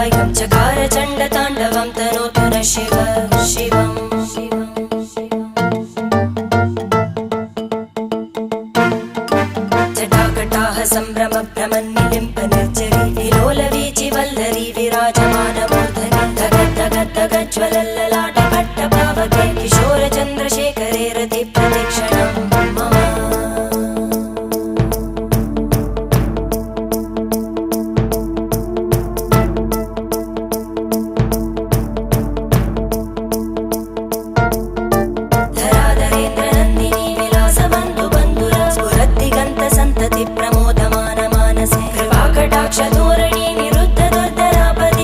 वयं चकार चण्डताण्डवं तनोतु न शिव शिवम् जटाकटाः सम्भ्रम भ्रमन्निलिम्प निर्जरी विलोलवीचि वल्लरी विराजमानमूर्धनि धग धग धग ज्वलल्ल